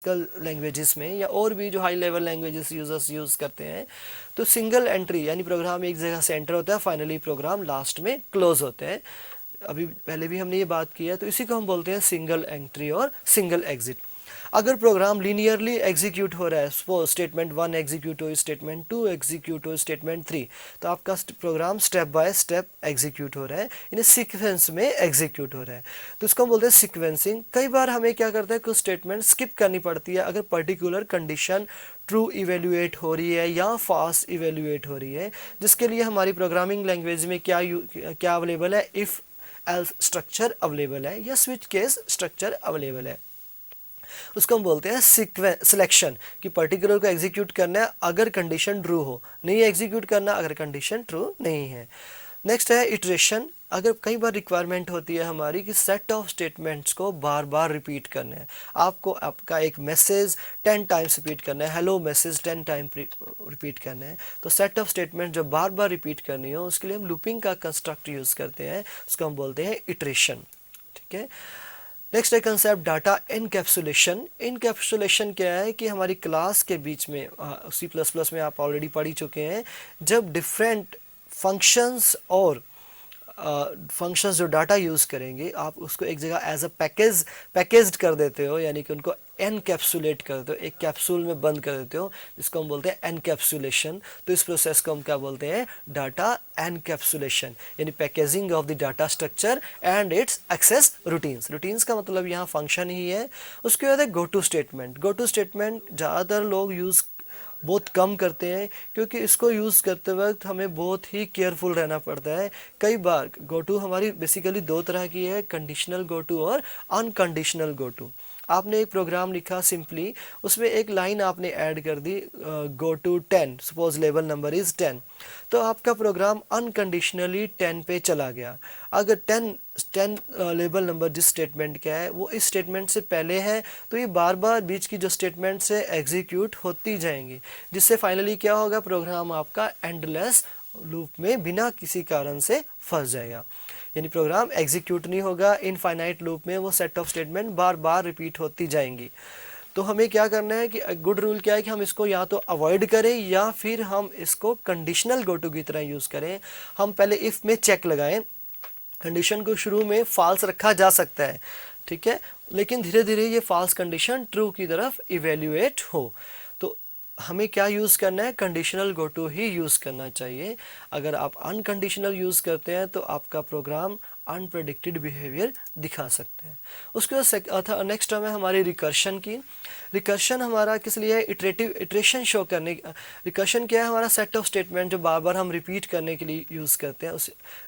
Languages में या और भी जो high level languages users use करते हैं, तो सिंगल एंट्री यानी प्रोग्राम एक जगह से एंटर होता है, फाइनली प्रोग्राम लास्ट में क्लोज होते हैं। अभी पहले भी हमने ये बात की है, तो इसी को हम बोलते हैं सिंगल एंट्री और सिंगल एग्जिट। अगर प्रोग्राम लीनियरली एग्जीक्यूट हो रहा है, सपोज स्टेटमेंट 1 एग्जीक्यूट हो, स्टेटमेंट 2 एग्जीक्यूट हो, स्टेटमेंट 3, तो आपका program step by step execute हो रहा है, यानी सीक्वेंस में एग्जीक्यूट हो रहा है, तो इसको हम बोलते हैं सीक्वेंसिंग। कई बार हमें क्या करता है, कुछ स्टेटमेंट स्किप करनी पड़ती है अगर पर्टिकुलर कंडीशन ट्रू इवेल्युएट हो रही है या फास्ट इवेल्युएट हो रही है, जिसके लिए हमारी प्रोग्रामिंग लैंग्वेज में क्या अवेलेबल है, इफ़ एल्स स्ट्रक्चर अवेलेबल है या स्विच केस स्ट्रक्चर अवेलेबल है। उसको हम बोलते हैं सिलेक्शन, कि पर्टिकुलर को एग्जीक्यूट करना है अगर कंडीशन ट्रू हो, नहीं एग्जीक्यूट करना अगर कंडीशन ट्रू नहीं है। नेक्स्ट है इटरेशन। अगर कई बार रिक्वायरमेंट होती है हमारी कि सेट ऑफ स्टेटमेंट्स को बार बार रिपीट करना है, आपको आपका एक मैसेज 10 टाइम्स रिपीट करना है, हेलो मैसेज 10 टाइम रिपीट करना है, तो सेट ऑफ स्टेटमेंट जो बार बार रिपीट करनी हो उसके लिए हम लूपिंग का कंस्ट्रक्ट यूज़ करते हैं, उसको हम बोलते हैं इटरेशन। ठीक है। नेक्स्ट है कंसेप्ट डाटा इनकैप्सुलेशन। इनकैप्सुलेशन क्या है कि हमारी क्लास के बीच में C++ में आप ऑलरेडी पढ़ ही चुके हैं, जब डिफरेंट फंक्शंस और फंक्शंस जो डाटा यूज़ करेंगे आप उसको एक जगह एज अ पैकेज्ड कर देते हो, यानी कि उनको एनकैप्सुलेट कर देते हो, एक कैप्सूल में बंद कर देते हो, जिसको हम बोलते हैं एनकैप्सुलेशन। तो इस प्रोसेस को हम क्या बोलते हैं, डाटा एनकैप्सुलेशन, यानी packaging of the data structure and its access routines. Routines का मतलब यहाँ फंक्शन ही है। उसके बाद है go to statement. Go to statement ज़्यादातर लोग यूज़ बहुत कम करते हैं, क्योंकि इसको यूज़ करते वक्त हमें बहुत ही केयरफुल रहना पड़ता है। कई बार गो टू हमारी बेसिकली दो तरह की है, कंडीशनल गो टू और अनकंडीशनल गो टू। आपने एक प्रोग्राम लिखा सिंपली, उसमें एक लाइन आपने ऐड कर दी go to 10, suppose level number is 10, तो आपका प्रोग्राम अनकंडीशनली 10 पे चला गया। अगर 10 लेवल नंबर जिस स्टेटमेंट का है वो इस स्टेटमेंट से पहले है, तो ये बार बार बीच की जो स्टेटमेंट से एग्जीक्यूट होती जाएंगी, जिससे फाइनली क्या होगा, प्रोग्राम आपका एंडलेस लूप में बिना किसी कारण से फंस जाएगा, यानी प्रोग्राम एग्जीक्यूट नहीं होगा। इनफाइनाइट लूप में वो set of statement bar bar repeat होती जाएंगी। तो हमें क्या करना है कि गुड रूल क्या है कि हम इसको या तो अवॉइड करें या फिर हम इसको कंडीशनल गो टू की तरह यूज़ करें। हम पहले इफ़ में चेक लगाएं, कंडीशन को शुरू में फॉल्स रखा जा सकता है, ठीक है, लेकिन धीरे धीरे ये फॉल्स कंडीशन ट्रू की तरफ इवेल्युएट हो। तो हमें क्या यूज़ करना है, कंडीशनल गो टू ही यूज़ करना चाहिए। अगर आप अनकंडीशनल यूज़ करते हैं तो आपका प्रोग्राम अनप्रेडिक्टेड बिहेवियर दिखा सकते हैं। उसके बाद नेक्स्ट टर्म है हमारी रिकर्शन की। रिकर्शन हमारा किस लिए, इटरेशन शो करने। रिकर्शन क्या है, हमारा सेट ऑफ स्टेटमेंट जो बार बार हम रिपीट करने के लिए यूज़ करते हैं,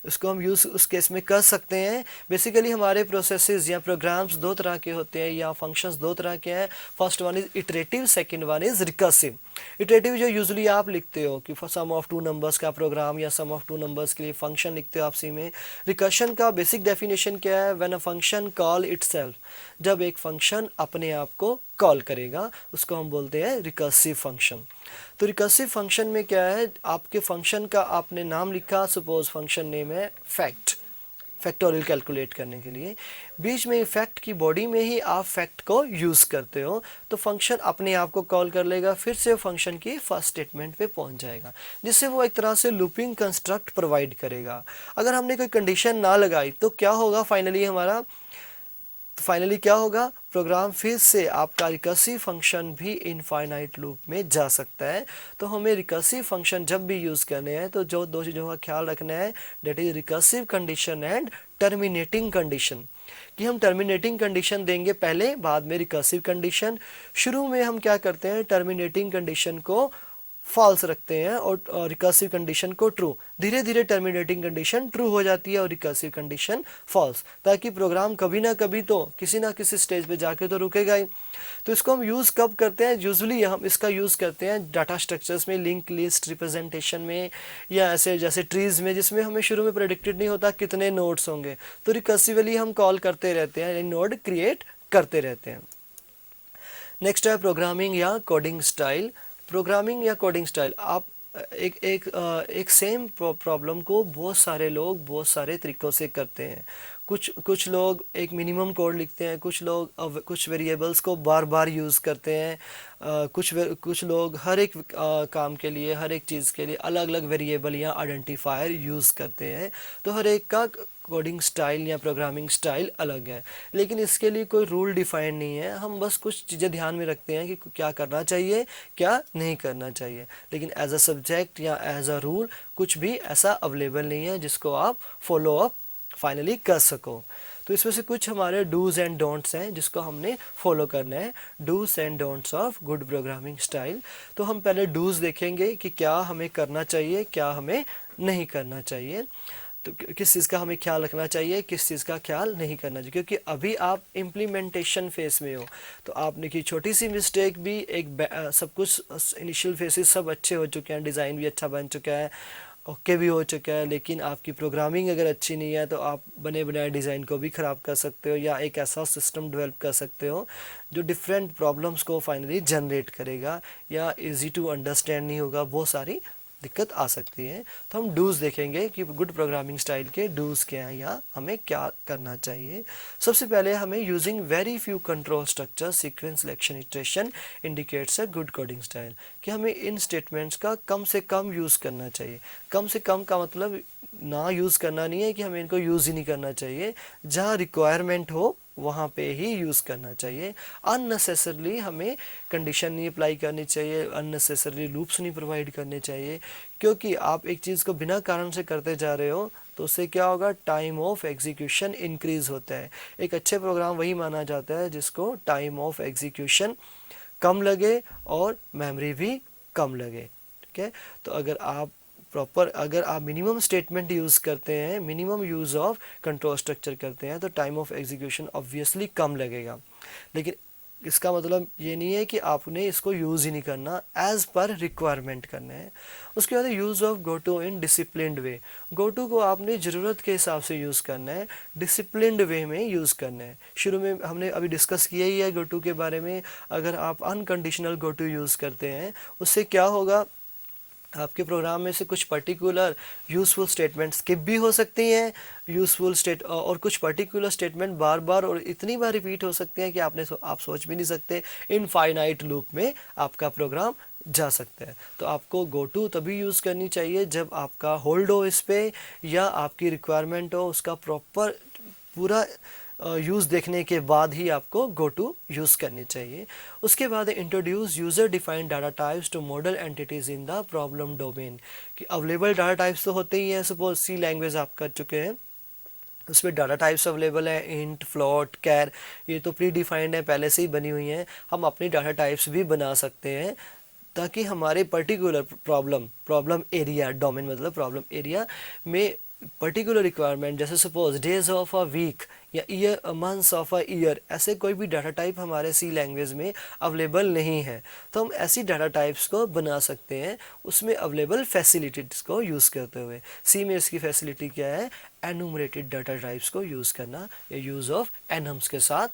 उसको हम यूज़ उस केस में कर सकते हैं। बेसिकली हमारे प्रोसेसेस या प्रोग्राम्स दो तरह के होते हैं या फंक्शंस दो तरह के हैं। First one is iterative, second one is recursive. Iterative जो यूजुअली आप लिखते हो कि सम ऑफ टू नंबर्स का प्रोग्राम या सम ऑफ टू नंबर्स के लिए फंक्शन लिखते हो आप सी में। रिकर्शन का बेसिक डेफिनेशन क्या है, when a function call itself, जब एक फंक्शन अपने आप को कॉल करेगा उसको हम बोलते हैं रिकर्सिव फंक्शन। तो रिकर्सिव फंक्शन में क्या है, आपके फंक्शन का आपने नाम लिखा, सपोज फंक्शन नेम है फैक्ट, फैक्टोरियल कैलकुलेट करने के लिए, बीच में फैक्ट की बॉडी में ही आप फैक्ट को यूज़ करते हो, तो फंक्शन अपने आप को कॉल कर लेगा, फिर से फंक्शन की फर्स्ट स्टेटमेंट पे पहुंच जाएगा, जिससे वो एक तरह से लूपिंग कंस्ट्रक्ट प्रोवाइड करेगा। अगर हमने कोई कंडीशन ना लगाई तो क्या होगा, फाइनली क्या होगा, प्रोग्राम फिर से आपका रिकर्सिव फंक्शन भी इनफाइनाइट लूप में जा सकता है। तो हमें रिकर्सिव फंक्शन जब भी यूज़ करने हैं तो जो दो चीज़ों का ख्याल रखना है, that is recursive condition and terminating condition, कि हम टर्मिनेटिंग कंडीशन देंगे पहले, बाद में रिकर्सिव कंडीशन। शुरू में हम क्या करते हैं, टर्मिनेटिंग कंडीशन को फॉल्स रखते हैं और रिकर्सिव कंडीशन को ट्रू। धीरे धीरे टर्मिनेटिंग कंडीशन ट्रू हो जाती है और रिकर्सिव कंडीशन फॉल्स, ताकि प्रोग्राम कभी ना कभी तो किसी ना किसी स्टेज पे जाके तो रुकेगा ही। तो इसको हम यूज़ कब करते हैं, यूजुअली हम इसका यूज़ करते हैं डाटा स्ट्रक्चर्स में, लिंक लिस्ट रिप्रेजेंटेशन में, या ऐसे जैसे ट्रीज़ में, जिसमें हमें शुरू में प्रेडिक्टेड नहीं होता कितने नोड्स होंगे, तो रिकर्सिवली हम कॉल करते रहते हैं, नोड क्रिएट करते रहते हैं। नेक्स्ट है प्रोग्रामिंग या कोडिंग स्टाइल। प्रोग्रामिंग या कोडिंग स्टाइल, आप एक सेम प्रॉब्लम को बहुत सारे लोग बहुत सारे तरीक़ों से करते हैं। कुछ लोग एक मिनिमम कोड लिखते हैं, कुछ लोग कुछ वेरिएबल्स को बार बार यूज़ करते हैं, कुछ लोग हर एक काम के लिए, हर एक चीज़ के लिए अलग अलग वेरिएबल या आइडेंटिफायर यूज़ करते हैं। तो हर एक का कोडिंग स्टाइल या प्रोग्रामिंग स्टाइल अलग है, लेकिन इसके लिए कोई रूल डिफाइन नहीं है। हम बस कुछ चीज़ें ध्यान में रखते हैं कि क्या करना चाहिए, क्या नहीं करना चाहिए, लेकिन एज अ सब्जेक्ट या एज अ रूल कुछ भी ऐसा अवेलेबल नहीं है जिसको आप फॉलो अप फाइनली कर सको। तो इसमें से कुछ हमारे डूज एंड डोंट्स हैं जिसको हमने फॉलो करना है, dos and don'ts of good programming style. तो हम पहले डूज देखेंगे कि क्या हमें करना चाहिए, क्या हमें नहीं करना चाहिए, तो किस चीज़ का हमें ख्याल रखना चाहिए, किस चीज़ का ख्याल नहीं करना चाहिए, क्योंकि अभी आप इम्प्लीमेंटेशन फेस में हो। तो आपने की छोटी सी मिस्टेक भी सब कुछ इनिशियल फेसेस सब अच्छे हो चुके हैं, डिज़ाइन भी अच्छा बन चुका है, ओके भी हो चुका है, लेकिन आपकी प्रोग्रामिंग अगर अच्छी नहीं है तो आप बने बनाए डिज़ाइन को भी ख़राब कर सकते हो, या एक ऐसा सिस्टम डेवलप कर सकते हो जो डिफरेंट प्रॉब्लम्स को फाइनली जनरेट करेगा, या इजी टू अंडरस्टैंड नहीं होगा, बहुत सारी दिक्कत आ सकती है। तो हम डूज देखेंगे कि गुड प्रोग्रामिंग स्टाइल के डूज क्या हैं या हमें क्या करना चाहिए। सबसे पहले हमें using very few control structure sequence selection iteration indicates a good coding style, कि हमें इन स्टेटमेंट्स का कम से कम यूज़ करना चाहिए। कम से कम का मतलब ना यूज़ करना नहीं है कि हमें इनको यूज़ ही नहीं करना चाहिए, जहाँ रिक्वायरमेंट हो वहाँ पे ही यूज़ करना चाहिए। अननेसेसरली हमें कंडीशन नहीं अप्लाई करनी चाहिए, अननेसेसरली लूप्स नहीं प्रोवाइड करने चाहिए, क्योंकि आप एक चीज़ को बिना कारण से करते जा रहे हो तो उससे क्या होगा, टाइम ऑफ एग्जीक्यूशन इंक्रीज़ होता है। एक अच्छे प्रोग्राम वही माना जाता है जिसको टाइम ऑफ एग्जीक्यूशन कम लगे और मेमोरी भी कम लगे। ठीक है, तो अगर आप मिनिमम स्टेटमेंट यूज़ करते हैं, minimum use of control structure करते हैं, तो टाइम ऑफ एग्जीक्यूशन ऑब्वियसली कम लगेगा। लेकिन इसका मतलब ये नहीं है कि आपने इसको यूज़ ही नहीं करना, एज़ पर रिक्वायरमेंट करना है। उसके बाद use of goto in disciplined way, goto को आपने ज़रूरत के हिसाब से यूज़ करना है, डिसिप्लिन्ड वे में यूज़ करना है। शुरू में हमने अभी डिस्कस किया ही है गोटो के बारे में। अगर आप अनकंडीशनल गोटो यूज़ करते हैं, उससे क्या होगा, आपके प्रोग्राम में से कुछ पर्टिकुलर यूज़फुल स्टेटमेंट स्किप भी हो सकती हैं, और कुछ पर्टिकुलर स्टेटमेंट बार बार और इतनी बार रिपीट हो सकते हैं कि आप सोच भी नहीं सकते, इनफाइनाइट लूप में आपका प्रोग्राम जा सकता है। तो आपको गो टू तभी यूज़ करनी चाहिए जब आपका होल्ड हो इस पर, या आपकी रिक्वायरमेंट हो, उसका प्रॉपर पूरा यूज़ देखने के बाद ही आपको गो टू यूज़ करनी चाहिए। उसके बाद introduce user defined data types to model entities in the problem domain, कि अवेलेबल डाटा टाइप्स तो होते ही हैं। सपोज सी लैंग्वेज आप कर चुके हैं, उसमें डाटा टाइप्स अवेलेबल है, इंट, फ्लोट, कैर, ये तो प्री डिफाइंड है, पहले से ही बनी हुई हैं। हम अपनी डाटा टाइप्स भी बना सकते हैं ताकि हमारे पर्टिकुलर प्रॉब्लम एरिया, डोमेन मतलब प्रॉब्लम एरिया में पर्टिकुलर रिक्वायरमेंट, जैसे suppose days of a week या year, months of a year, ऐसे कोई भी डाटा टाइप हमारे सी लैंग्वेज में अवेलेबल नहीं है, तो हम ऐसी डाटा टाइप्स को बना सकते हैं उसमें अवेलेबल फैसिलिटीज को यूज़ करते हुए। सी में इसकी फैसिलिटी क्या है, एनुमरेटेड डाटा टाइप्स को यूज़ करना, या यूज़ ऑफ एनम्स के साथ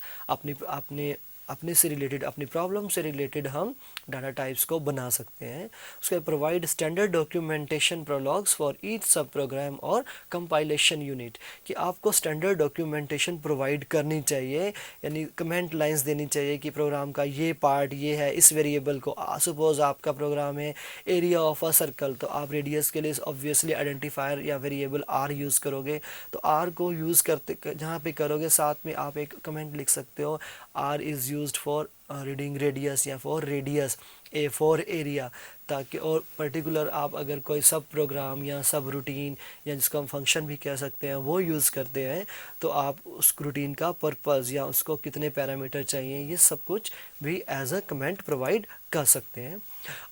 अपने से रिलेटेड, अपनी प्रॉब्लम से रिलेटेड हम डाटा टाइप्स को बना सकते हैं। उसके provide standard documentation prologues for each sub program और कंपाइलेशन यूनिट, कि आपको स्टैंडर्ड डॉक्यूमेंटेशन प्रोवाइड करनी चाहिए, यानी कमेंट लाइंस देनी चाहिए कि प्रोग्राम का ये पार्ट ये है, इस वेरिएबल को, सपोज आपका प्रोग्राम है एरिया ऑफ अ सर्कल, तो आप रेडियस के लिए ऑब्वियसली आइडेंटिफायर या वेरिएबल आर यूज़ करोगे। तो आर को यूज़ करते जहाँ पे करोगे, साथ में आप एक कमेंट लिख सकते हो, R is used for reading radius या for radius, A for area, ताकि और पर्टिकुलर आप अगर कोई सब प्रोग्राम या सब रूटीन या जिसको हम फंक्शन भी कह सकते हैं वो यूज़ करते हैं, तो आप उस रूटीन का पर्पज़ या उसको कितने पैरामीटर चाहिए, ये सब कुछ भी एज अ कमेंट प्रोवाइड कर सकते हैं।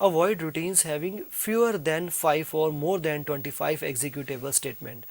Avoid routines having fewer than 5 और more than 25 executable statement.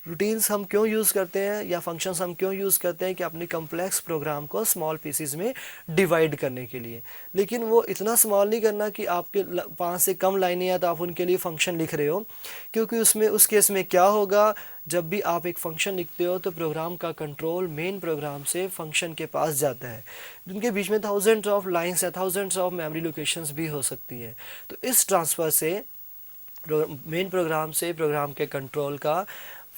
Routines हम क्यों यूज़ करते हैं या फंक्शंस हम क्यों यूज़ करते हैं, कि अपनी कम्प्लेक्स प्रोग्राम को स्मॉल पीसीज में डिवाइड करने के लिए। लेकिन वो इतना स्मॉल नहीं करना कि आपके 5 से कम लाइनें हैं तो आप उनके लिए फ़ंक्शन लिख रहे हो, क्योंकि उस केस में क्या होगा, जब भी आप एक फ़ंक्शन लिखते हो तो प्रोग्राम का कंट्रोल मेन प्रोग्राम से फंक्शन के पास जाता है, जिनके बीच में थाउजेंड्स ऑफ लाइन्स या थाउजेंड्स ऑफ मेमोरी लोकेशंस भी हो सकती है। तो इस ट्रांसफ़र से मेन प्रोग्राम से प्रोग्राम के कंट्रोल का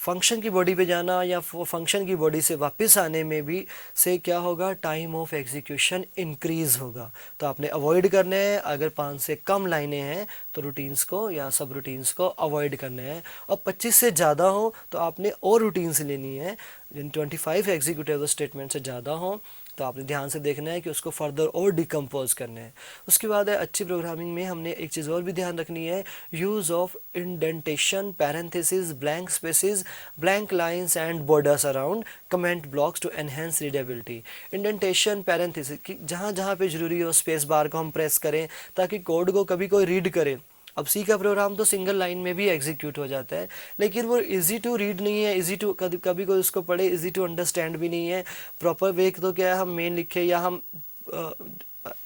फंक्शन की बॉडी पे जाना या फंक्शन की बॉडी से वापस आने में भी से क्या होगा, टाइम ऑफ एग्जीक्यूशन इंक्रीज़ होगा। तो आपने अवॉइड करने हैं, अगर 5 से कम लाइनें हैं तो रूटीन्स को या सब रूटीन्स को अवॉइड करने हैं, और 25 से ज़्यादा हो तो आपने और रूटीन्स लेनी है। जिन 25 एग्जीक्यूटिव स्टेटमेंट से ज़्यादा हो तो आपने ध्यान से देखना है कि उसको फर्दर और डिकम्पोज करना है। उसके बाद है अच्छी प्रोग्रामिंग में हमने एक चीज़ और भी ध्यान रखनी है, use of indentation, parenthesis, blank spaces, blank lines and borders around comment blocks to enhance readability. Indentation, parenthesis कि जहाँ जहाँ पे ज़रूरी हो स्पेस बार को हम प्रेस करें ताकि कोड को कभी कोई रीड करे। अब सी का प्रोग्राम तो सिंगल लाइन में भी एग्जीक्यूट हो जाता है, लेकिन वो इजी टू रीड नहीं है, इजी टू कभी कोई उसको पढ़े, इजी टू अंडरस्टैंड भी नहीं है। प्रॉपर वे तो क्या है, हम मेन लिखे या हम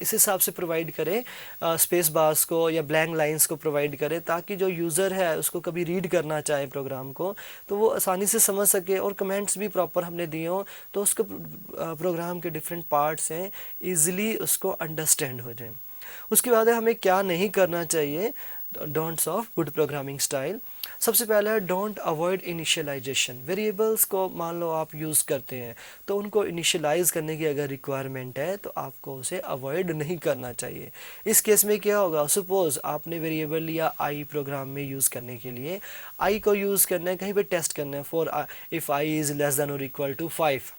इस हिसाब से प्रोवाइड करें स्पेस बार्स को या ब्लैंक लाइंस को प्रोवाइड करें ताकि जो यूज़र है उसको कभी रीड करना चाहे प्रोग्राम को तो वो आसानी से समझ सके, और कमेंट्स भी प्रॉपर हमने दिए हों तो उसको प्रोग्राम के डिफरेंट पार्ट्स हैं ईज़िली उसको अंडरस्टैंड हो जाए। उसके बाद हमें क्या नहीं करना चाहिए, don'ts of good programming style. सबसे पहला है डोंट अवॉइड इनिशियलाइजेशन। वेरिएबल्स को मान लो आप यूज़ करते हैं तो उनको इनिशियलाइज करने की अगर रिक्वायरमेंट है तो आपको उसे अवॉइड नहीं करना चाहिए। इस केस में क्या होगा, सपोज़ आपने वेरिएबल लिया आई प्रोग्राम में यूज़ करने के लिए, आई को यूज़ करना है कहीं पे टेस्ट करना है for if I is less than और इक्वल टू 5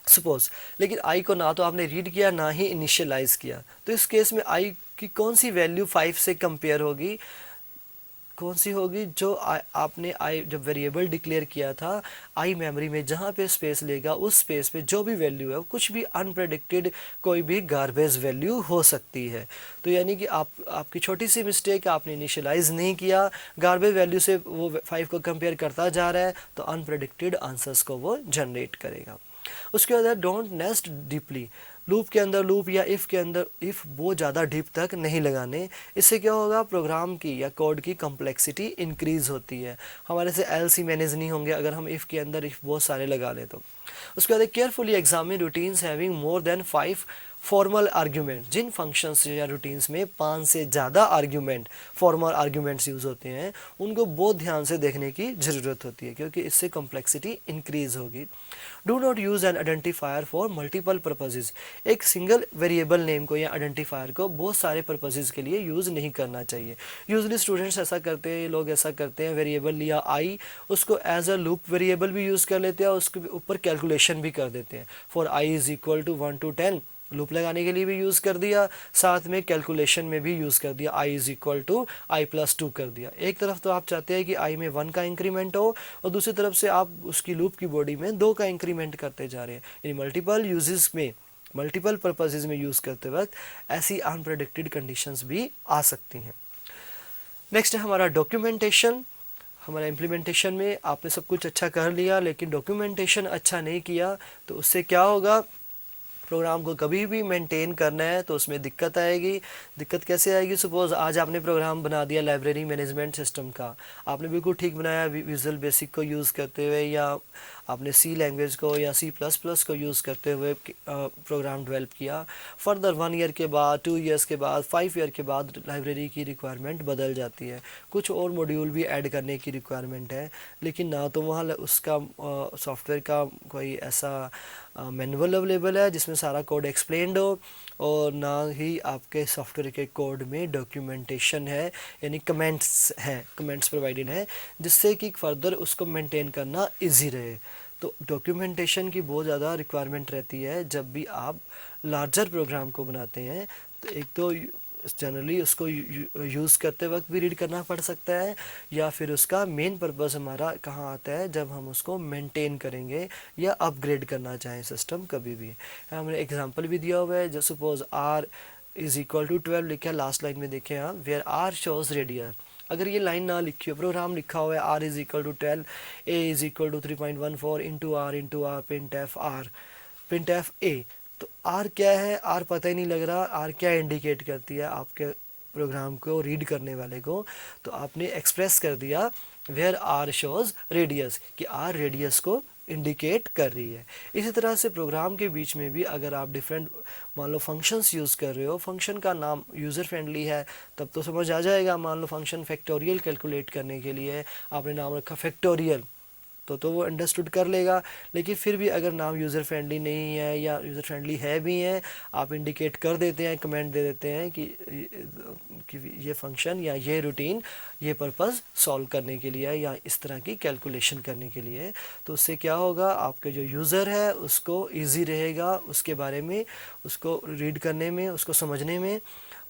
सपोज, लेकिन आई को ना तो आपने रीड किया ना ही इनिशियलाइज किया, तो इस केस में आई की कौन सी वैल्यू 5 से कंपेयर होगी, कौन सी होगी, जो आपने आई जब वेरिएबल डिक्लेयर किया था आई मेमोरी में जहाँ पे स्पेस लेगा उस स्पेस पे जो भी वैल्यू है कुछ भी अनप्रेडिक्टेड कोई भी गार्बेज वैल्यू हो सकती है। तो यानी कि आपकी छोटी सी मिस्टेक, आपने इनिशियलाइज नहीं किया, गार्बेज वैल्यू से वो 5 को कंपेयर करता जा रहा है तो अनप्रेडिक्टेड आंसर्स को वो जनरेट करेगा। उसके बाद डोंट नेस्ट डीपली, लूप के अंदर लूप या इफ़ के अंदर इफ़ वो ज़्यादा डीप तक नहीं लगाने। इससे क्या होगा, प्रोग्राम की या कोड की कम्प्लेक्सिटी इंक्रीज़ होती है, हमारे से एल्स मैनेज नहीं होंगे अगर हम इफ़ के अंदर इफ़ बहुत सारे लगा लें तो। उसके बाद carefully examine routines having more than 5 formal argument. जिन फंक्शंस या रूटीन्स में 5 से ज़्यादा आर्ग्यूमेंट फॉर्मल आर्ग्यूमेंट्स यूज़ होते हैं उनको बहुत ध्यान से देखने की ज़रूरत होती है क्योंकि इससे कम्प्लेक्सिटी इंक्रीज़ होगी। Do not use an identifier for multiple purposes. एक सिंगल वेरिएबल नेम को या आइडेंटिफायर को बहुत सारे पर्पजेज़ के लिए यूज़ नहीं करना चाहिए। यूजली स्टूडेंट्स ऐसा करते हैं, लोग ऐसा करते हैं, वेरिएबल लिया आई उसको एज अ लूप वेरिएबल भी यूज़ कर लेते हैं और उसके ऊपर कैलकुलेशन भी कर देते हैं। For i is equal to 1 to 10 loop लगाने के लिए भी यूज़ कर दिया, साथ में कैलकुलेशन में भी यूज़ कर दिया, i is equal to i plus 2 कर दिया। एक तरफ तो आप चाहते हैं कि आई में 1 का इंक्रीमेंट हो और दूसरी तरफ से आप उसकी लूप की बॉडी में 2 का इंक्रीमेंट करते जा रहे हैं। यानी मल्टीपल यूजेस में, मल्टीपल पर्पसेस में यूज़ करते वक्त ऐसी अनप्रेडिक्टेड कंडीशंस भी आ सकती हैं। नेक्स्ट है हमारा डॉक्यूमेंटेशन। हमारा इम्प्लीमेंटेशन में आपने सब कुछ अच्छा कर लिया लेकिन डॉक्यूमेंटेशन अच्छा नहीं किया तो उससे क्या होगा, प्रोग्राम को कभी भी मेंटेन करना है तो उसमें दिक्कत आएगी। दिक्कत कैसे आएगी, सपोज़ आज आपने प्रोग्राम बना दिया लाइब्रेरी मैनेजमेंट सिस्टम का, आपने बिल्कुल ठीक बनाया विजुअल बेसिक को यूज़ करते हुए या आपने सी लैंग्वेज को या C++ को यूज़ करते हुए प्रोग्राम डेवलप किया। फर्दर 1 ईयर के बाद, 2 ईयर्स के बाद, 5 ईयर के बाद लाइब्रेरी की रिक्वायरमेंट बदल जाती है, कुछ और मॉड्यूल भी ऐड करने की रिक्वायरमेंट है, लेकिन ना तो वहाँ उसका सॉफ्टवेयर का कोई ऐसा मैनुअल अवेलेबल है जिसमें सारा कोड एक्सप्लेन्ड हो और ना ही आपके सॉफ्टवेयर के कोड में डॉक्यूमेंटेशन है, यानी कमेंट्स हैं, कमेंट्स प्रोवाइडेड हैं जिससे कि फर्दर उसको मेंटेन करना इजी रहे। तो डॉक्यूमेंटेशन की बहुत ज़्यादा रिक्वायरमेंट रहती है जब भी आप लार्जर प्रोग्राम को बनाते हैं। तो एक तो जनरली उसको यूज़ करते वक्त भी रीड करना पड़ सकता है या फिर उसका मेन पर्पस हमारा कहाँ आता है जब हम उसको मेंटेन करेंगे या अपग्रेड करना चाहें सिस्टम कभी भी। हमने एग्जांपल भी दिया हुआ है, जो suppose r is equal to 12 लिखा है, लास्ट लाइन में देखें आप, वेयर r शोज रेडियस। अगर ये लाइन ना लिखी हो, प्रोग्राम लिखा हुआ है r is equal to 12, a is equal to 3.14 into r printf a, तो आर क्या है, आर पता ही नहीं लग रहा, आर क्या इंडिकेट करती है आपके प्रोग्राम को रीड करने वाले को, तो आपने एक्सप्रेस कर दिया वेयर आर शोज रेडियस कि आर रेडियस को इंडिकेट कर रही है। इसी तरह से प्रोग्राम के बीच में भी अगर आप डिफरेंट मान लो फंक्शंस यूज़ कर रहे हो, फंक्शन का नाम यूज़र फ्रेंडली है तब तो समझ आ जाएगा। मान लो फंक्शन फैक्टोरियल कैलकुलेट करने के लिए आपने नाम रखा फैक्टोरियल, तो वो अंडरस्टूड कर लेगा। लेकिन फिर भी अगर नाम यूज़र फ्रेंडली नहीं है या यूज़र फ्रेंडली है भी हैं, आप इंडिकेट कर देते हैं, कमेंट दे देते हैं कि ये फंक्शन या ये रूटीन ये पर्पस सॉल्व करने के लिए है या इस तरह की कैलकुलेशन करने के लिए है, तो उससे क्या होगा, आपके जो यूज़र है उसको ईजी रहेगा उसके बारे में, उसको रीड करने में, उसको समझने में,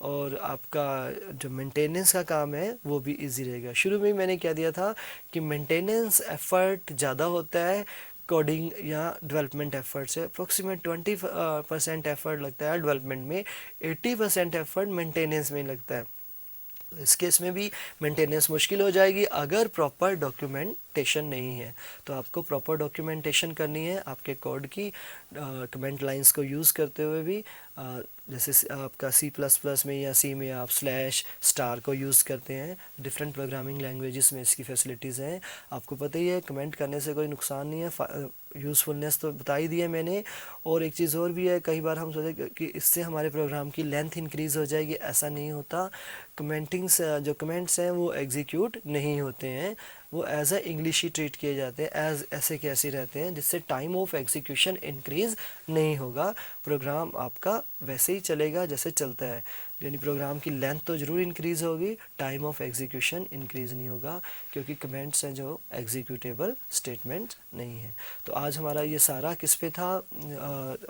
और आपका जो मेंटेनेंस का काम है वो भी इजी रहेगा। शुरू में मैंने क्या दिया था कि मेंटेनेंस एफर्ट ज़्यादा होता है कोडिंग या डेवलपमेंट एफर्ट से। अप्रोक्सीमेट 20% एफर्ट लगता है डेवलपमेंट में, 80% एफर्ट मेंटेनेंस में लगता है। इस केस में भी मेंटेनेंस मुश्किल हो जाएगी अगर प्रॉपर डॉक्यूमेंटेशन नहीं है। तो आपको प्रॉपर डॉक्यूमेंटेशन करनी है आपके कोड की, कमेंट लाइंस को यूज़ करते हुए भी। जैसे आपका C++ में या C में आप स्लैश स्टार को यूज़ करते हैं, डिफरेंट प्रोग्रामिंग लैंग्वेजेस में इसकी फैसिलिटीज़ हैं। आपको पता ही है कमेंट करने से कोई नुकसान नहीं है, यूज़फुलनेस तो बता ही दी है मैंने। और एक चीज़ और भी है, कई बार हम सोचे कि इससे हमारे प्रोग्राम की लेंथ इंक्रीज़ हो जाएगी, ऐसा नहीं होता। जो कमेंट्स हैं वो एग्जीक्यूट नहीं होते हैं, वो एज ए इंग्लिश ही ट्रीट किए जाते हैं, एज ऐसे के ऐसे रहते हैं, जिससे टाइम ऑफ एग्जीक्यूशन इंक्रीज़ नहीं होगा, प्रोग्राम आपका वैसे ही चलेगा जैसे चलता है। यानी प्रोग्राम की लेंथ तो ज़रूर इंक्रीज़ होगी, टाइम ऑफ एग्जीक्यूशन इंक्रीज़ नहीं होगा, क्योंकि कमेंट्स हैं जो एग्जीक्यूटेबल स्टेटमेंट नहीं है। तो आज हमारा ये सारा किस पे था,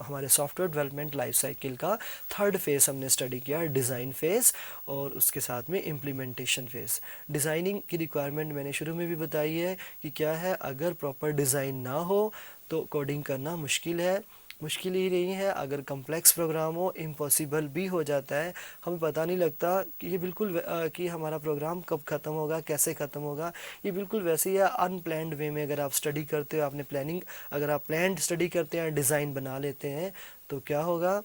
हमारे सॉफ्टवेयर डेवलपमेंट लाइफ साइकिल का थर्ड फेज़ हमने स्टडी किया, डिज़ाइन फेज़, और उसके साथ में इम्प्लीमेंटेशन फेज़। डिज़ाइनिंग की रिक्वायरमेंट मैंने शुरू में भी बताई है कि क्या है, अगर प्रॉपर डिज़ाइन ना हो तो कोडिंग करना मुश्किल है। मुश्किल ही नहीं है, अगर कम्प्लेक्स प्रोग्राम हो इम्पॉसिबल भी हो जाता है, हमें पता नहीं लगता कि ये बिल्कुल कि हमारा प्रोग्राम कब ख़त्म होगा, कैसे ख़त्म होगा। ये बिल्कुल वैसे ही है, अनप्लैंड वे में अगर आप स्टडी करते हो, आपने प्लानिंग, अगर आप प्लान्ड स्टडी करते हैं, डिज़ाइन बना लेते हैं, तो क्या होगा,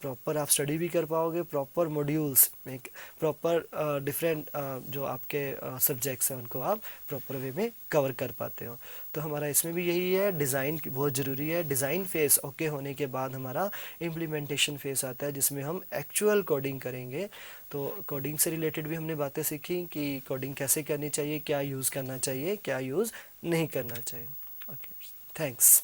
प्रॉपर आप स्टडी भी कर पाओगे, प्रॉपर मॉड्यूल्स में प्रॉपर डिफरेंट जो आपके सब्जेक्ट्स हैं उनको आप प्रॉपर वे में कवर कर पाते हो। तो हमारा इसमें भी यही है, डिज़ाइन बहुत ज़रूरी है। डिज़ाइन फेज़ ओके होने के बाद हमारा इम्प्लीमेंटेशन फेज़ आता है, जिसमें हम एक्चुअल कोडिंग करेंगे। तो कोडिंग से रिलेटेड भी हमने बातें सीखी कि कोडिंग कैसे करनी चाहिए, क्या यूज़ करना चाहिए, क्या यूज़ नहीं करना चाहिए। Okay, thanks.